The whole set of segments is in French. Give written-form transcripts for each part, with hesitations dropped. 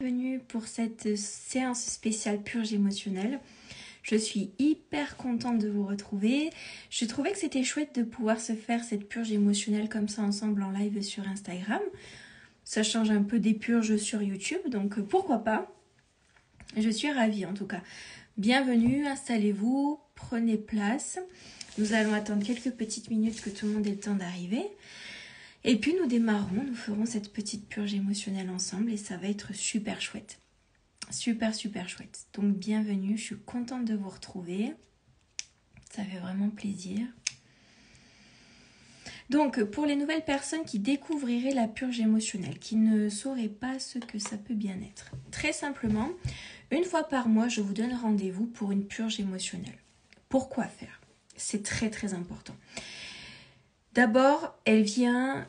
Bienvenue pour cette séance spéciale purge émotionnelle. Je suis hyper contente de vous retrouver. Je trouvais que c'était chouette de pouvoir se faire cette purge émotionnelle comme ça ensemble en live sur Instagram. Ça change un peu des purges sur YouTube, donc pourquoi pas. Je suis ravie en tout cas. Bienvenue, installez-vous, prenez place. Nous allons attendre quelques petites minutes que tout le monde ait le temps d'arriver. Et puis nous démarrons, nous ferons cette petite purge émotionnelle ensemble et ça va être super chouette. Super chouette. Donc bienvenue, je suis contente de vous retrouver. Ça fait vraiment plaisir. Donc pour les nouvelles personnes qui découvriraient la purge émotionnelle, qui ne sauraient pas ce que ça peut bien être. Très simplement, une fois par mois, je vous donne rendez-vous pour une purge émotionnelle. Pourquoi faire? C'est très important. D'abord, elle vient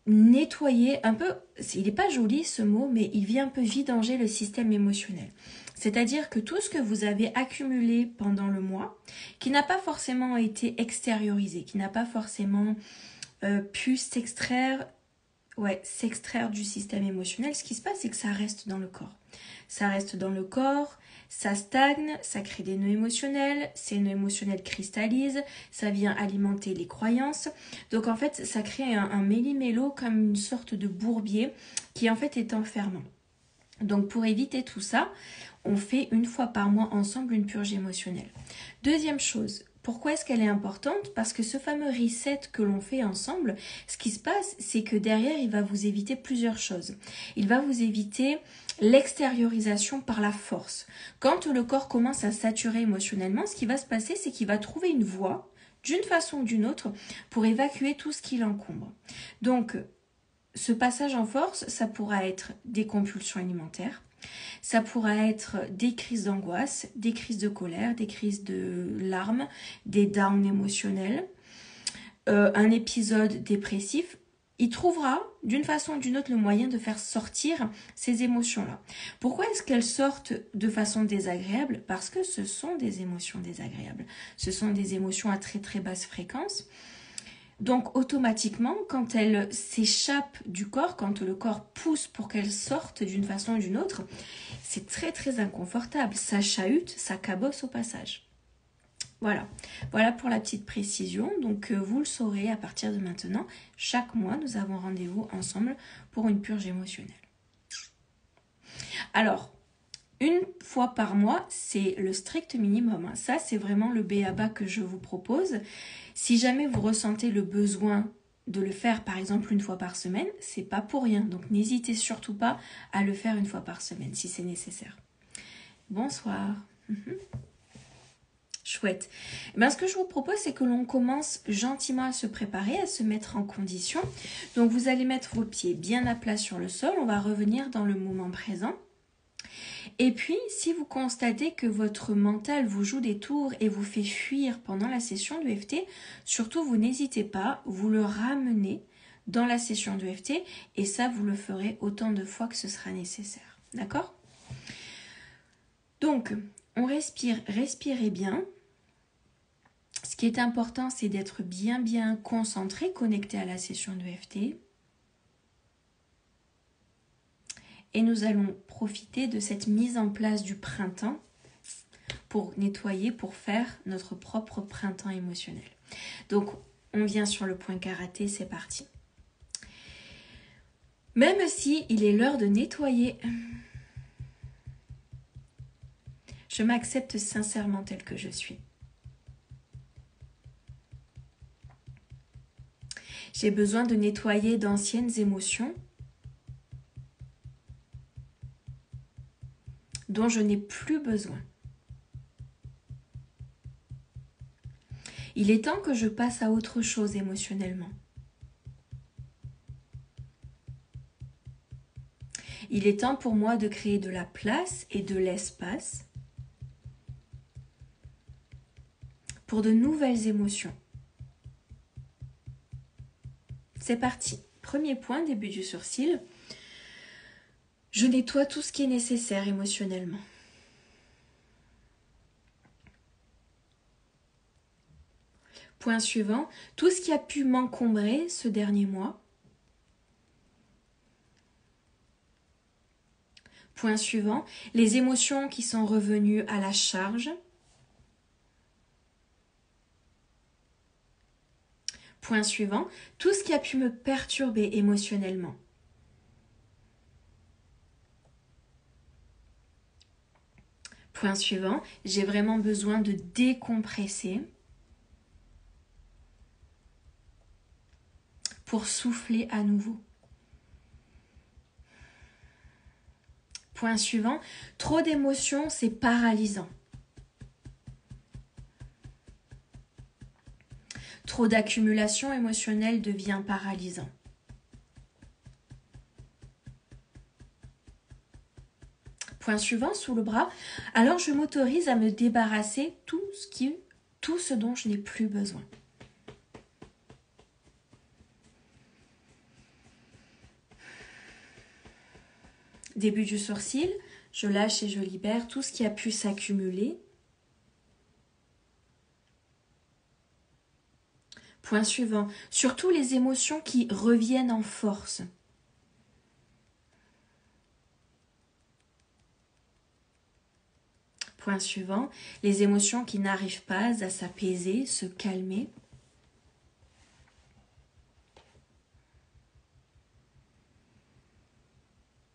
nettoyer un peu, il n'est pas joli ce mot, mais il vient un peu vidanger le système émotionnel. C'est-à-dire que tout ce que vous avez accumulé pendant le mois, qui n'a pas forcément été extériorisé, qui n'a pas forcément pu s'extraire du système émotionnel, ce qui se passe, c'est que ça reste dans le corps. Ça reste dans le corps, ça stagne, ça crée des nœuds émotionnels, ces nœuds émotionnels cristallisent, ça vient alimenter les croyances. Donc en fait, ça crée un méli-mélo comme une sorte de bourbier qui en fait est enfermant. Donc pour éviter tout ça, on fait une fois par mois ensemble une purge émotionnelle. Deuxième chose, pourquoi est-ce qu'elle est importante? Parce que ce fameux reset que l'on fait ensemble, ce qui se passe, c'est que derrière, il va vous éviter plusieurs choses. Il va vous éviter l'extériorisation par la force. Quand le corps commence à saturer émotionnellement, ce qui va se passer, c'est qu'il va trouver une voie, d'une façon ou d'une autre, pour évacuer tout ce qui l'encombre. Donc, ce passage en force, ça pourra être des compulsions alimentaires, ça pourra être des crises d'angoisse, des crises de colère, des crises de larmes, des downs émotionnels, un épisode dépressif. Il trouvera d'une façon ou d'une autre le moyen de faire sortir ces émotions-là. Pourquoi est-ce qu'elles sortent de façon désagréable? Parce que ce sont des émotions désagréables. Ce sont des émotions à très basse fréquence. Donc automatiquement, quand elles s'échappent du corps, quand le corps pousse pour qu'elles sortent d'une façon ou d'une autre, c'est très inconfortable. Ça chahute, ça cabosse au passage. Voilà pour la petite précision. Donc vous le saurez à partir de maintenant. Chaque mois, nous avons rendez-vous ensemble pour une purge émotionnelle. Alors, une fois par mois, c'est le strict minimum. Ça, c'est vraiment le b.a.-ba que je vous propose. Si jamais vous ressentez le besoin de le faire, par exemple, une fois par semaine, c'est pas pour rien. Donc, n'hésitez surtout pas à le faire une fois par semaine, si c'est nécessaire. Bonsoir. Chouette. Ce que je vous propose, c'est que l'on commence gentiment à se préparer, à se mettre en condition. Donc, vous allez mettre vos pieds bien à plat sur le sol. On va revenir dans le moment présent. Et puis, si vous constatez que votre mental vous joue des tours et vous fait fuir pendant la session de EFT, surtout, vous n'hésitez pas, vous le ramenez dans la session de EFT et ça, vous le ferez autant de fois que ce sera nécessaire. D'accord? Donc, on respire, respirez bien. Ce qui est important, c'est d'être bien concentré, connecté à la session de EFT. Et nous allons profiter de cette mise en place du printemps pour nettoyer, pour faire notre propre printemps émotionnel. Donc, on vient sur le point karaté, c'est parti. Même si il est l'heure de nettoyer, je m'accepte sincèrement tel que je suis. J'ai besoin de nettoyer d'anciennes émotions dont je n'ai plus besoin. Il est temps que je passe à autre chose émotionnellement. Il est temps pour moi de créer de la place et de l'espace pour de nouvelles émotions. C'est parti. Premier point, début du sourcil. Je nettoie tout ce qui est nécessaire émotionnellement. Point suivant, tout ce qui a pu m'encombrer ce dernier mois Point suivant, les émotions qui sont revenues à la charge. Point suivant, tout ce qui a pu me perturber émotionnellement. Point suivant, j'ai vraiment besoin de décompresser pour souffler à nouveau. Point suivant, trop d'émotions, c'est paralysant. Trop d'accumulation émotionnelle devient paralysant. Point suivant, sous le bras, alors je m'autorise à me débarrasser tout ce dont je n'ai plus besoin. Début du sourcil, je lâche et je libère tout ce qui a pu s'accumuler. Point suivant, surtout les émotions qui reviennent en force. Point suivant, les émotions qui n'arrivent pas à s'apaiser, se calmer.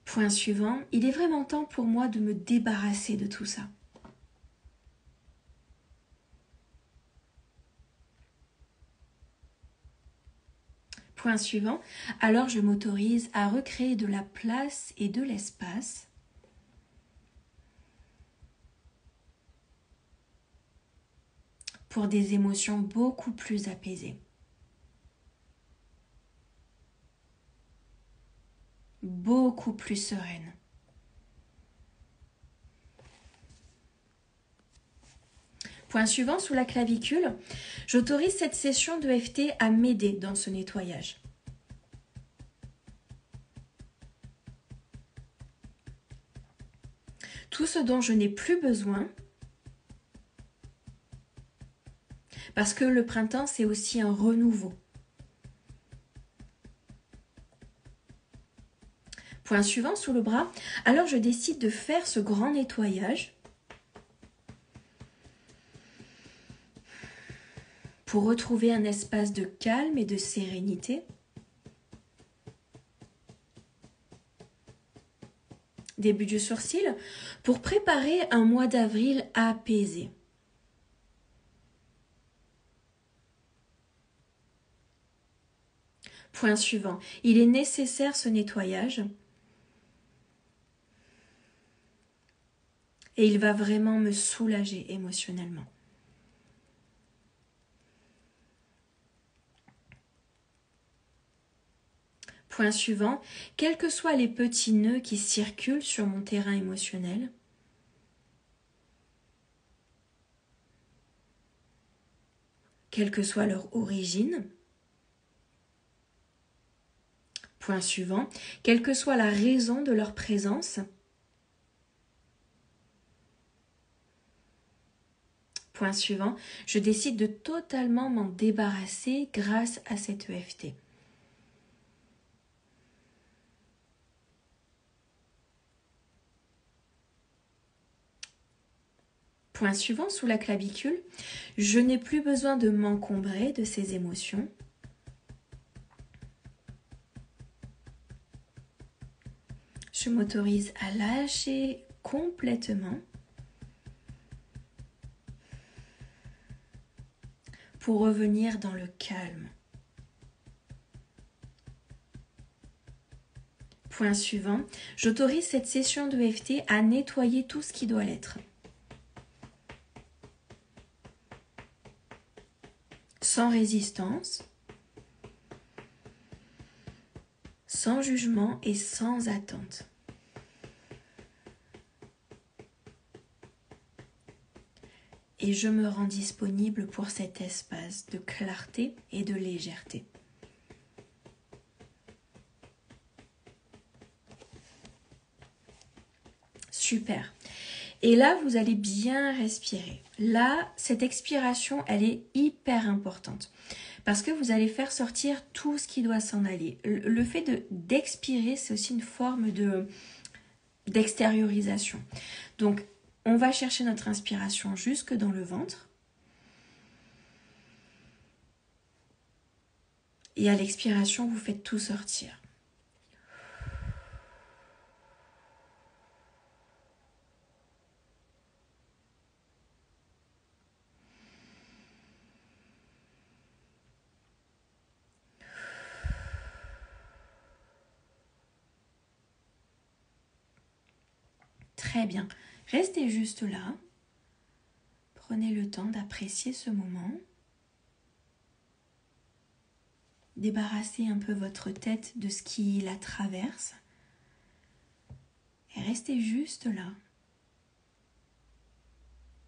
Point suivant, il est vraiment temps pour moi de me débarrasser de tout ça. Point suivant, alors je m'autorise à recréer de la place et de l'espace pour des émotions beaucoup plus apaisées. Beaucoup plus sereines. Point suivant, sous la clavicule, j'autorise cette session de EFT à m'aider dans ce nettoyage. Tout ce dont je n'ai plus besoin, parce que le printemps, c'est aussi un renouveau. Point suivant, sous le bras, alors je décide de faire ce grand nettoyage pour retrouver un espace de calme et de sérénité. Début du sourcil, pour préparer un mois d'avril apaisé. Point suivant, il est nécessaire ce nettoyage et il va vraiment me soulager émotionnellement. Point suivant, quels que soient les petits nœuds qui circulent sur mon terrain émotionnel, quelle que soit leur origine. Point suivant, quelle que soit la raison de leur présence. Point suivant, je décide de totalement m'en débarrasser grâce à cette EFT. Point suivant, sous la clavicule, je n'ai plus besoin de m'encombrer de ces émotions. Je m'autorise à lâcher complètement pour revenir dans le calme. Point suivant, j'autorise cette session de EFT à nettoyer tout ce qui doit l'être. Sans résistance, sans jugement et sans attente. Et je me rends disponible pour cet espace de clarté et de légèreté. Super. Et là, vous allez bien respirer. Là, cette expiration, elle est hyper importante parce que vous allez faire sortir tout ce qui doit s'en aller. Le fait d'expirer, c'est aussi une forme d'extériorisation. Donc, on va chercher notre inspiration jusque dans le ventre. Et à l'expiration, vous faites tout sortir. Très bien. Restez juste là. Prenez le temps d'apprécier ce moment. Débarrassez un peu votre tête de ce qui la traverse. Et restez juste là.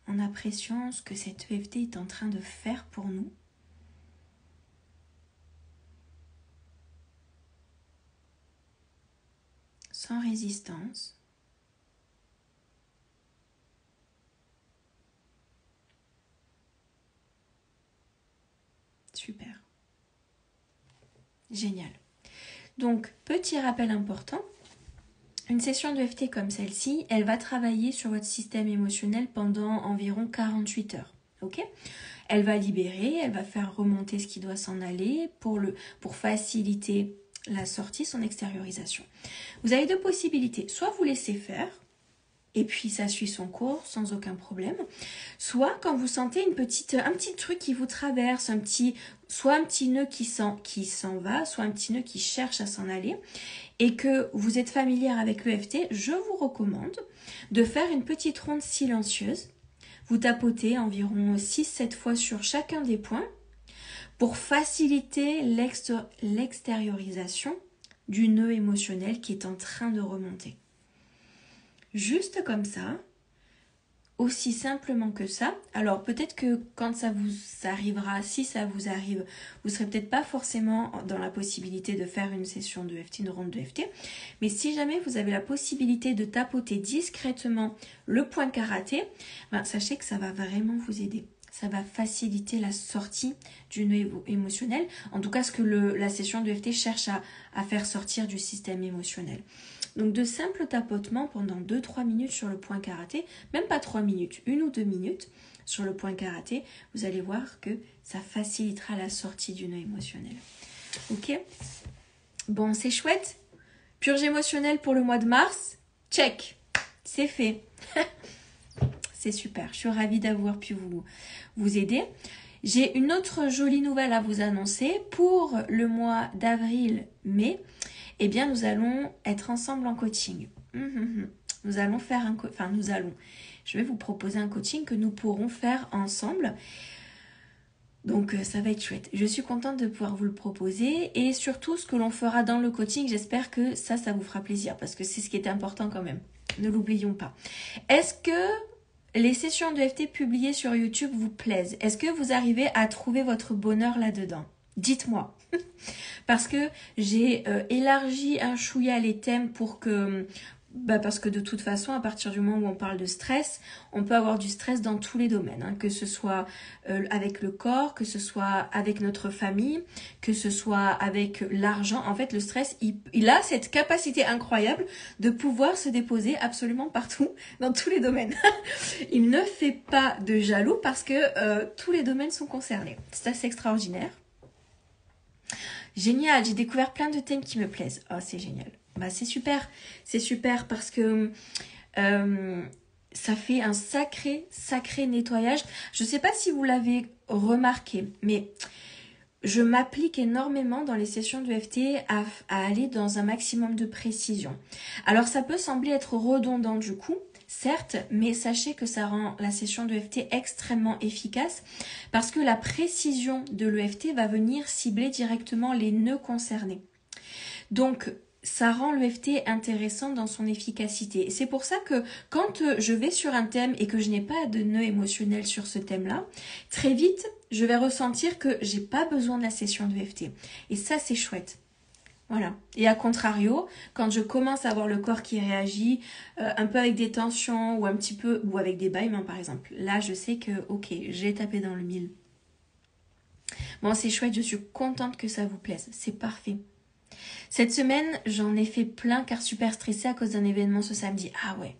En appréciant ce que cette EFT est en train de faire pour nous. Sans résistance. Super. Génial. Donc, petit rappel important, une session de EFT comme celle-ci, elle va travailler sur votre système émotionnel pendant environ 48 heures. Ok ? Elle va libérer, elle va faire remonter ce qui doit s'en aller pour faciliter la sortie, son extériorisation. Vous avez deux possibilités. Soit vous laissez faire, et puis ça suit son cours sans aucun problème. Soit quand vous sentez un petit truc qui vous traverse, soit un petit nœud qui s'en va, soit un petit nœud qui cherche à s'en aller, et que vous êtes familière avec l'EFT, je vous recommande de faire une petite ronde silencieuse. Vous tapotez environ 6-7 fois sur chacun des points pour faciliter l'extériorisation du nœud émotionnel qui est en train de remonter. Juste comme ça, aussi simplement que ça. Alors peut-être que quand ça vous arrivera, si ça vous arrive, vous ne serez peut-être pas forcément dans la possibilité de faire une session de EFT, une ronde de EFT. Mais si jamais vous avez la possibilité de tapoter discrètement le point karaté, sachez que ça va vraiment vous aider. Ça va faciliter la sortie du nœud émotionnel. En tout cas, ce que la session de EFT cherche à faire sortir du système émotionnel. Donc de simples tapotements pendant 2-3 minutes sur le point karaté, même pas 3 minutes, 1 ou 2 minutes sur le point karaté, vous allez voir que ça facilitera la sortie du nœud émotionnel. Ok ? Bon, c'est chouette. Purge émotionnelle pour le mois de mars, check, c'est fait. C'est super, je suis ravie d'avoir pu vous aider. J'ai une autre jolie nouvelle à vous annoncer pour le mois d'avril-mai. Eh bien, nous allons être ensemble en coaching. Nous allons faire je vais vous proposer un coaching que nous pourrons faire ensemble. Donc, ça va être chouette. Je suis contente de pouvoir vous le proposer. Et surtout, ce que l'on fera dans le coaching, j'espère que ça vous fera plaisir. Parce que c'est ce qui est important quand même. Ne l'oublions pas. Est-ce que les sessions de EFT publiées sur YouTube vous plaisent? Est-ce que vous arrivez à trouver votre bonheur là-dedans? Dites-moi. Parce que j'ai élargi un chouïa les thèmes pour que... parce que de toute façon, à partir du moment où on parle de stress, on peut avoir du stress dans tous les domaines. Hein, que ce soit avec le corps, que ce soit avec notre famille, que ce soit avec l'argent. En fait, le stress, il a cette capacité incroyable de pouvoir se déposer absolument partout, dans tous les domaines. Il ne fait pas de jaloux parce que tous les domaines sont concernés. C'est assez extraordinaire. Génial, j'ai découvert plein de thèmes qui me plaisent. Oh, c'est génial. C'est super parce que ça fait un sacré nettoyage. Je ne sais pas si vous l'avez remarqué, mais je m'applique énormément dans les sessions de EFT à aller dans un maximum de précision. Alors ça peut sembler être redondant du coup, certes, mais sachez que ça rend la session de EFT extrêmement efficace parce que la précision de l'EFT va venir cibler directement les nœuds concernés. Donc, ça rend l'EFT intéressant dans son efficacité. Et c'est pour ça que quand je vais sur un thème et que je n'ai pas de nœud émotionnel sur ce thème-là, très vite, je vais ressentir que j'ai pas besoin de la session de EFT. Et ça, c'est chouette. Voilà. Et à contrario, quand je commence à avoir le corps qui réagit un peu avec des tensions ou un petit peu, ou avec des bâillements par exemple, là, je sais que, ok, j'ai tapé dans le mille. Bon, c'est chouette, je suis contente que ça vous plaise. C'est parfait. Cette semaine, j'en ai fait plein car super stressée à cause d'un événement ce samedi. Ah ouais.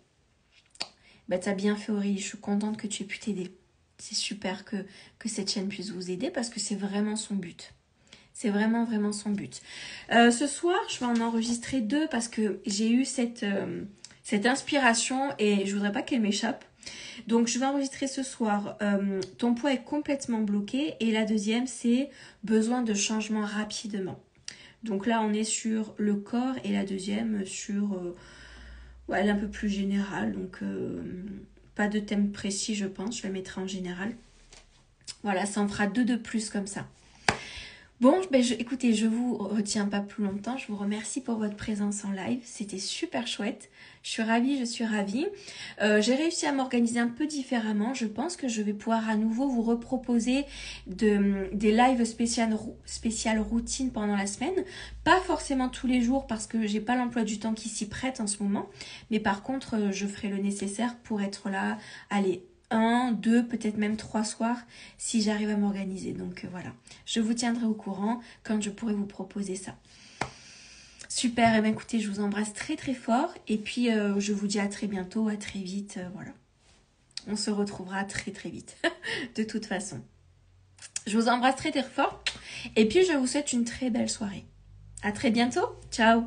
Bah t'as bien fait Aurélie, je suis contente que tu aies pu t'aider. C'est super que cette chaîne puisse vous aider parce que c'est vraiment son but. C'est vraiment, vraiment son but. Ce soir, je vais en enregistrer 2 parce que j'ai eu cette inspiration et je voudrais pas qu'elle m'échappe. Donc, je vais enregistrer ce soir. Ton poids est complètement bloqué. Et la deuxième, c'est besoin de changement rapidement. Donc là, on est sur le corps et la deuxième sur elle est un peu plus générale. Donc, pas de thème précis, je pense. Je la mettrai en général. Voilà, ça en fera 2 de plus comme ça. Bon, écoutez, je vous retiens pas plus longtemps. Je vous remercie pour votre présence en live. C'était super chouette. Je suis ravie. J'ai réussi à m'organiser un peu différemment. Je pense que je vais pouvoir à nouveau vous reproposer des lives spéciales routines pendant la semaine. Pas forcément tous les jours parce que j'ai pas l'emploi du temps qui s'y prête en ce moment. Mais par contre, je ferai le nécessaire pour être là. Allez, 1, 2, peut-être même 3 soirs si j'arrive à m'organiser. Donc voilà, je vous tiendrai au courant quand je pourrai vous proposer ça. Super, et bien écoutez, je vous embrasse très très fort et puis je vous dis à très bientôt, à très vite, voilà. On se retrouvera très très vite, de toute façon. Je vous embrasse très très fort et puis je vous souhaite une très belle soirée. À très bientôt, ciao.